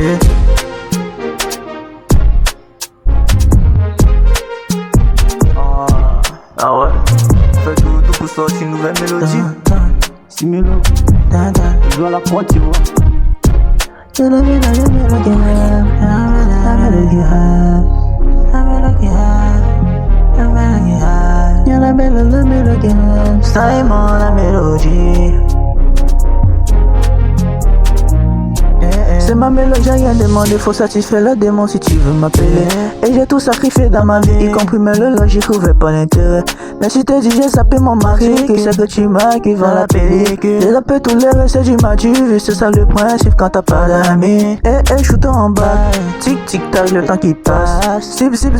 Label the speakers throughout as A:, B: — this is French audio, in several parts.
A: Yeah. Ah ouais, fais tout pour sortir une nouvelle mélodie. Si mélo, je dois la prendre, tu vois. Simon la mélodie. C'est ma mélodie, j'ai rien demandé, faut satisfaire le démon si tu veux m'appeler. Et j'ai tout sacrifié dans ma vie, y compris mes loges, j'y trouvais pas l'intérêt. Mais si t'es dit j'ai zappé mon mari, qui c'est que tu m'as, qui vend la pellicule. J'ai zappé tous les recettes du matu, c'est ça le principe quand t'as pas d'amis. Eh, shoot en bas, tic tic tac, le temps qui passe. Cible, ça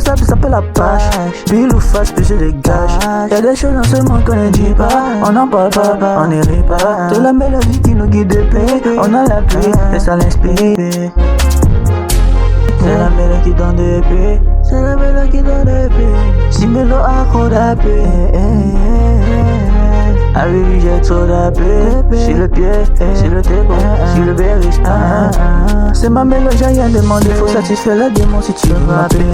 A: peut la page. Pile ou face, puis je dégage. Y'a des choses dans ce monde qu'on ne dit pas, on n'en parle pas, on n'y rit pas. C'est la mélodie qui nous guide de paix, on a la pluie, et ça l'inspire. C'est la mélodie qui donne de paix, c'est la mélodie qui donne de paix. Si mélo accro d'appel, ah oui j'ai trop d'appel. Sur le pied, sur le téco, sur le berriche. C'est ma mélodie, j'ai rien demandé, faut satisfaire le démon si tu veux m'appeler.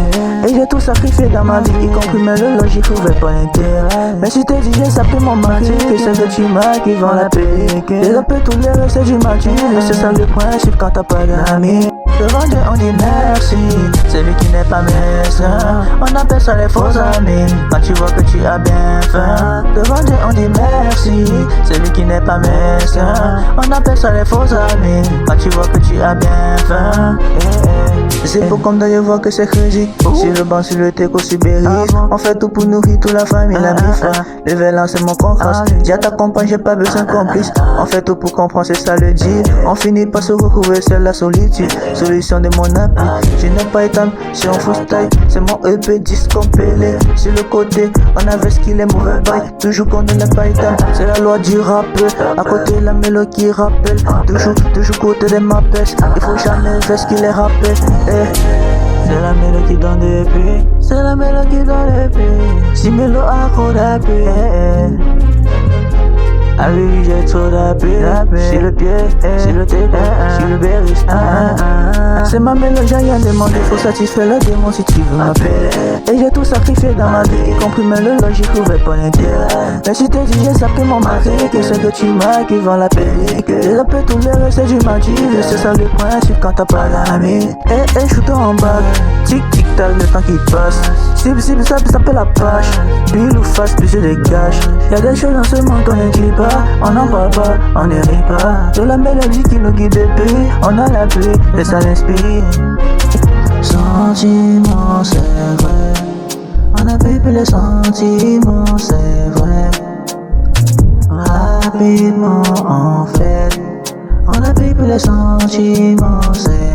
A: Et j'ai tout sacrifié dans ma vie, y compris mes loges, j'y trouvais pas l'intérêt. Mais si t'es dit j'ai sapé mon mari, que c'est que tu m'as qui vend la pellicule. J'ai zappé tous les recettes du matin, c'est ça le principe quand t'as pas d'amis. Devant Dieu on dit merci, celui qui n'est pas médecin. On appelle ça les faux amis, quand tu vois que tu as bien faim. Devant Dieu on dit merci, celui qui n'est pas médecin. On appelle ça les faux amis, quand tu vois que tu as bien faim. C'est beau comme d'ailleurs voir que c'est crazy. Sur le banc, sur le téco, sur Berry. On fait tout pour nourrir toute la famille, la biffe. Le vélan c'est mon concrasse. Déjà t'accompagne, j'ai pas besoin de complice. On fait tout pour comprendre, c'est ça le deal. On finit par se recouvrir, c'est la solitude. Solution de mon appui, je n'ai pas éteint, c'est un freestyle. C'est mon EP 10 compilé. Sur le côté, on avait ce qu'il est mauvais bail. Toujours qu'on ne l'a pas éteint, c'est la loi du rap. À côté la mélodie qui rappelle. Toujours côté des mappes. Il faut jamais faire ce qu'il est rappelé. C'est la mélodie qui donne des paix, c'est la mélodie qui donne des paix. Si mélo accro d'appel. Ah oui, j'ai trop d'appel. Sur le pied, sur le téco, sur le berriche. C'est ma mélodie, j'ai rien demandé, faut satisfaire le démon si tu veux m'appeler. Et j'ai tout sacrifié dans ma vie, y compris mes loges, j'y trouvais pas l'intérêt. Mais si t'es dit j'ai sapé mon mari, qui c'est que tu m'as, qui vend la pellicule. J'ai zappé tous les recettes du matin, c'est ça le principe quand t'as pas d'amis. Eh, shoot en bas, tic tic tac, le temps qui passe. Cible, ça peut la page. Pile ou face, puis je dégage. Y'a des choses dans ce monde qu'on ne dit pas, on n'en parle pas, on n'y rit pas. C'est la mélodie qui nous guide de paix, on a la pluie, et ça l'inspire. Sentiments, c'est vrai, on a plus les sentiments, c'est vrai. Rapidement, en fait, on a plus les sentiments, c'est vrai.